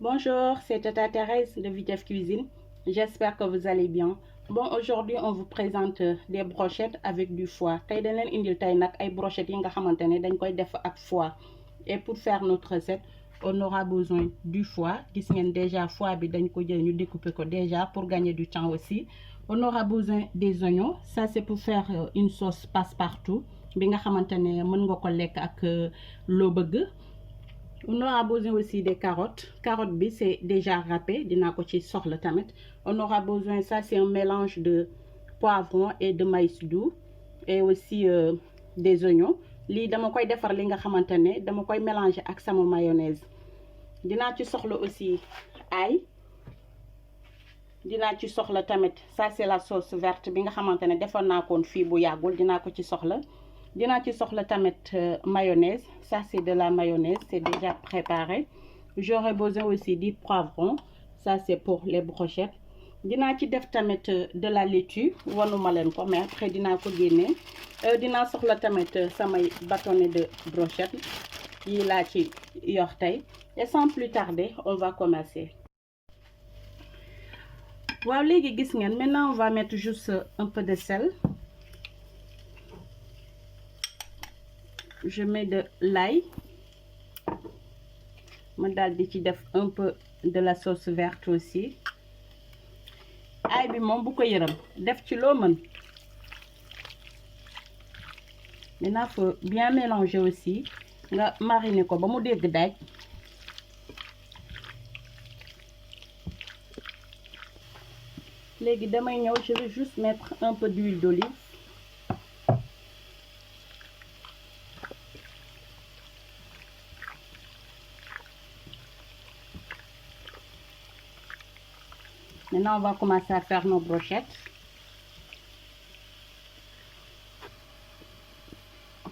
Bonjour, c'est Tata Thérèse de Vitef Cuisine. J'espère que vous allez bien. Bon, aujourd'hui, on vous présente des brochettes avec du foie. Tay dañ leen indil tay nak ay brochettes yi nga xamantene dañ koy def ak foie. Et pour faire notre recette, on aura besoin du foie. Gis ngeen déjà foie bi dañ ko jël ñu découper ko déjà pour gagner du temps aussi. On aura besoin des oignons. Ça c'est pour faire une sauce passe-partout bi nga xamantene mën nga ko lekk ak lo bëgg. On aura besoin aussi des carottes. Carotte bi c'est déjà râpé, dina ko ci soxla tamit. On aura besoin, ça c'est un mélange de poivron et de maïs doux et aussi des oignons. Li dama koy défar li nga xamantene dama koy mélanger ak sama mayonnaise. Dina ci soxla aussi ail. Dina ci soxla tamit, ça c'est la sauce verte bi nga xamantene defal na ko fi bu yagul, dina ko ci soxla. Dina ci soxla tamit mayonnaise, ça c'est de la mayonnaise, c'est déjà préparé. J'aurai besoin aussi du poivron, ça c'est pour les brochettes. Dina ci def tamit de la laitue, wanuma len ko mais après dina ko génné. Dina soxla tamit samay bâtonnet de brochette yi la ci yor tay. Et sans plus tarder, on va commencer. Waaw légui gis ngeen, maintenant on va mettre juste un peu de sel. Je mets de l'ail. Je vais un peu de la sauce verte aussi. Ail bi mom bu ko yeuram def ci lo meun. Maintenant faut bien mélanger aussi. Nga mariner ko ba mu dégg daaj. Légui damay ñëw, je vais juste mettre un peu d'huile d'olive. Maintenant, on va commencer à faire nos brochettes.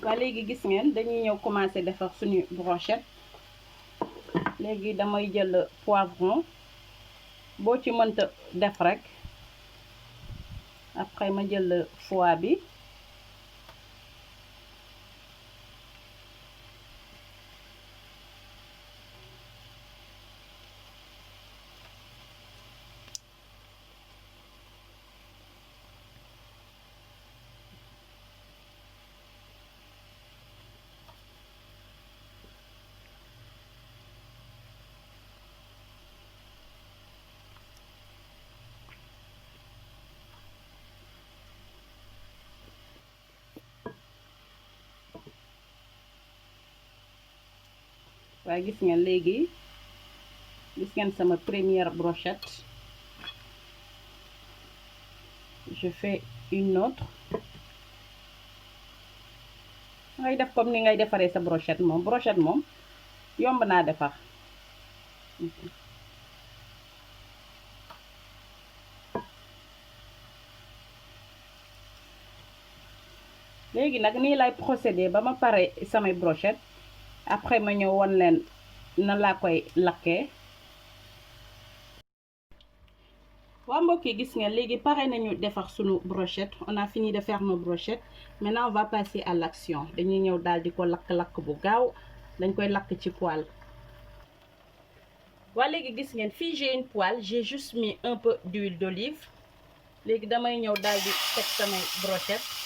Waa léegi gis ngeen dañuy ñëw commencer defar suñu brochette. Léegi damay jël poivron. Boo ci mënta def rek. Après ma jël foie bi. Waa gis ngeen léegi gis ngeen sama première brochette. Je fais une autre. Ngay def comme ni ngay defaree sa brochette moom yomb naa defar. Léegi nag nii lay procéder ba ma pare samay brochette. Après ma ñëw won leen na laa koy lakkee. Waa mbokk yi gis ngeen léegi pare nañu defar sunu brochette. On a fini de faire nos brochettes. Maintenant on va passer à l'action. Dañuy ñëw daal di ko lakk-lakk bu gaaw. Dañ koy lakk ci poêle. Waa léegi gis ngeen fii j'ai une poêle. J'ai juste mis un peu d'huile d'olive. Léegi damay ñëw daal di teg samay brochette.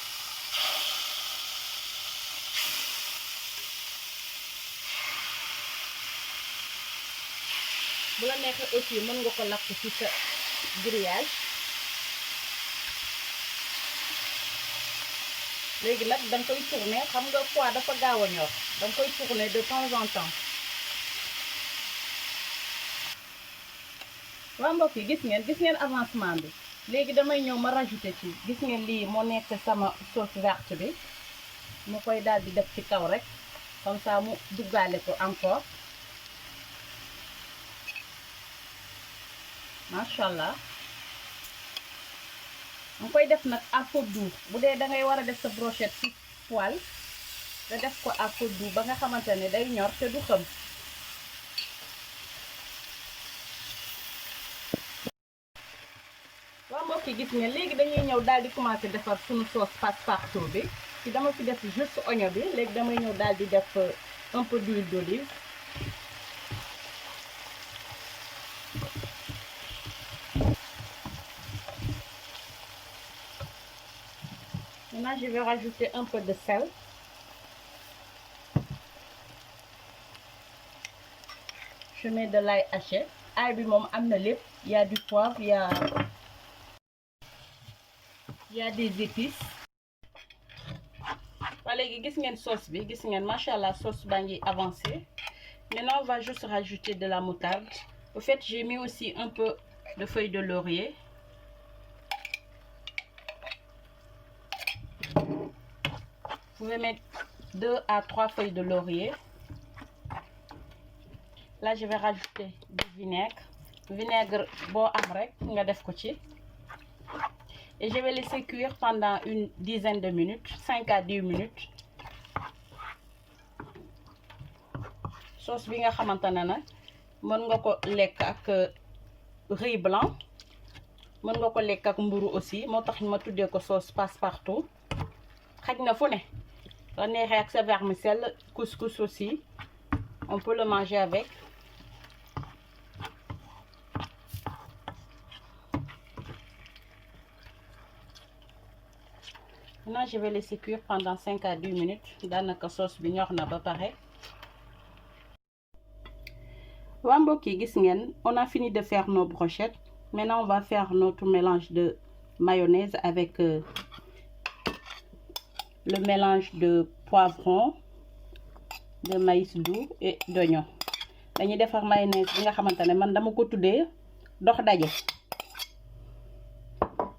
Bu la neexee aussi mën nga ko lakk ci sa grillage. Léegi nag danga koy tourner, xam nga foie dafa gaaw a ñor. Danga koy tourner de temps en temps. Waa mbokk yi gis ngeen avancement bi. Léegi damay ñëw ma rajouter ci. Gis ngeen lii moo nekk sama sauce verte bi. Ma koy daal di def ci kaw rek. Comme ça mu duggaale ko encore. Machallah. On koy def nak à feu doux. Bu dee da ngay wara def sa brochette ci poêle, da def ko à feu doux ba nga xamantene day ñor te du xam. Waa mbokk yi gis ngeen léegi dañuy ñëw daal di commencer defar suñu sauce passe-partout bi. Ci dama fi def juste oignon bi, léegi damay ñëw daal di def un peu d'huile d'olive. Maintenant, je vais rajouter un peu de sel. Je mets de l'ail haché. Ail bi moom am na lépp. Il y a du poivre, il y a des épices. Voilà, gis ngeen sauce bi, gis ngeen, machallah, sauce baa ngi avancé. Maintenant, on va juste rajouter de la moutarde. Au fait, j'ai mis aussi un peu de feuilles de laurier. Vous pouvez mettre 2 à 3 feuilles de laurier. Là, je vais rajouter du vinaigre. Vinaigre bon am rek nga def ko ci. Et je vais laisser cuire pendant une dizaine de minutes, 5 à 10 minutes. Sauce bi nga xamantane na mën nga ko lekk ak riz blanc. Mën nga ko lekk ak mburu aussi. Moo tax ma tuddee ko sauce passe-partout. Xaj na fu ne. La neexee ak sa vermicelle, couscous aussi. On peut le manger avec. Maintenant, je vais laisser cuire pendant 5 à 10 minutes. Daanaka sauce bi ñor na ba pare. Waa mbokk yi gis ngeen, on a fini de faire nos brochettes. Maintenant, on va faire notre mélange de mayonnaise avec le mélange de poivron, de maïs doux et d'oignon. Dañuy defar mayonnaise bi nga xamantane man dama ko tuddee dox daje.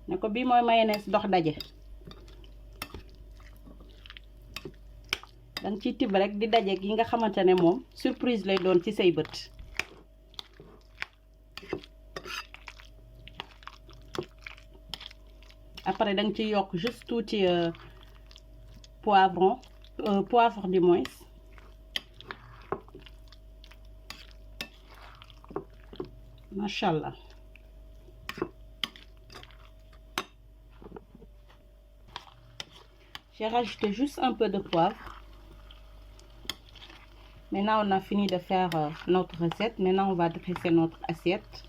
Ne ko bii mooy mayonnaise dox daje. Dang ciy tibb rek di daje gi nga xamantane moom surprise lay doon ci say bët. Après dang ciy yokk juste tuuti poivre du moins. Machallah. J'ai rajouté juste un peu de poivre. Maintenant, on a fini de faire notre recette. Maintenant, on va dresser notre assiette.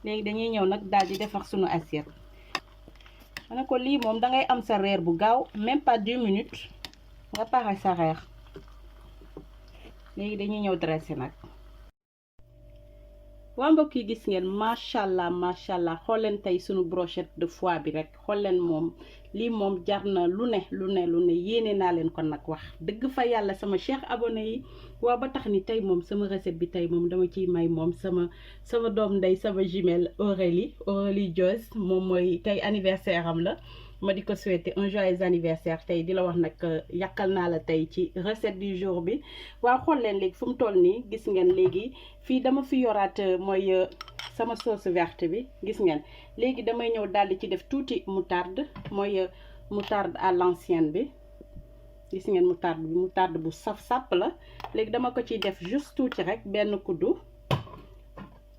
Léegi dañuy ñëw nag daal di defar sunu assiette. Ma ne ko lii moom dangay am sa reer bu gaaw, même pas 10 minutes nga pare sa reer. Léegi dañuy ñëw dresser nag. Waa mbokk yi gis ngeen, machallah xool leen tey sunu brochette de foie bi rek. Xool leen moom lii moom jar na lu ne yéene naa leen ko nag wax dëgg fa yàlla sama cheikh abonné yi. Waa ba tax ni tey moom sama recette bi tey moom dama ciy may moom sama doom ndey sama jumelle Aurélie Dios moom mooy tey anniversaire am la. Ma di ko souhaiter un joyeux anniversaire tey di la wax nag yàkkal naa la tey ci recette du jour bi. Waa xool leen léegi fu mu toll nii gis ngeen léegi fii dama fi yoraat mooy sama sauce verte bi gis ngeen. Léegi damay ñëw daldi ci def tuuti moutarde mooy moutarde à l'ancienne bi. Gis ngeen moutarde bu saf-sàpp la. Léegi dama ko ciy def juste tuuti rek benn kuddu.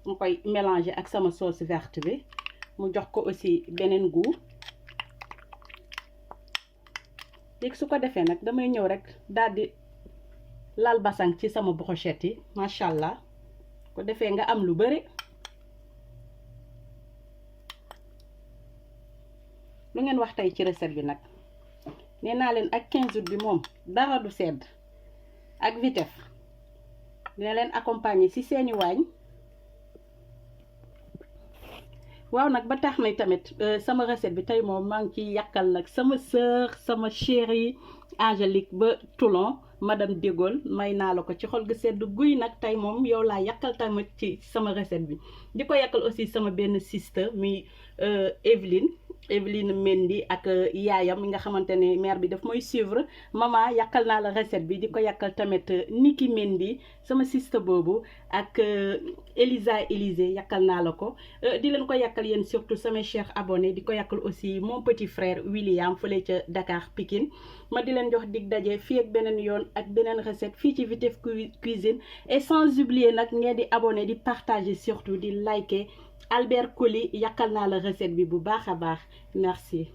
mu koy mélanger ak sama sauce verte bi mu jox ko aussi beneen goût. Léegi su ko defee nag damay ñëw rek daldi lal basang ci sama brochette yi machallah ko defee nga am lu bari. Lu ngeen wax tey ci recette bi nag nee naa leen ak 15 août bi moom dara du sedd ak vitef dina leen accompagner ci seeni waañ. Waaw nag ba tax na tamit sama recette bi tey moom maa ngi ciy yàkkal nag sama sœur sama chérie Angélique ba Toulon madame de Gaulle may naa la ko ci xol gu sedd guy nag tey moom yow laa yàkkal tamit ci sama recette bi. Di ko yàkkal aussi sama benn sister mi Evelyne Mendy ak yaayam mi nga xamante ne mère bi daf mooy suivre maman yàkkal naa la recette bi. Di ko yàkkal tamit Niki Mendy sama sister boobu ak Élysée yàkkal naa la ko. Di leen ko yàkkal yéen surtout sama chers abonnés. Di ko yàkkal aussi mon petit frère William fële ca Dakar Pikine. Ma di leen jox dig daje fii ak beneen yoon ak beneen recette fii ci Vitef Cuisine. Et sans oublier nag ngeen di abonné di partager surtout di liker. Albert Coly yàkkal naa la recette bi bu baax a baax merci.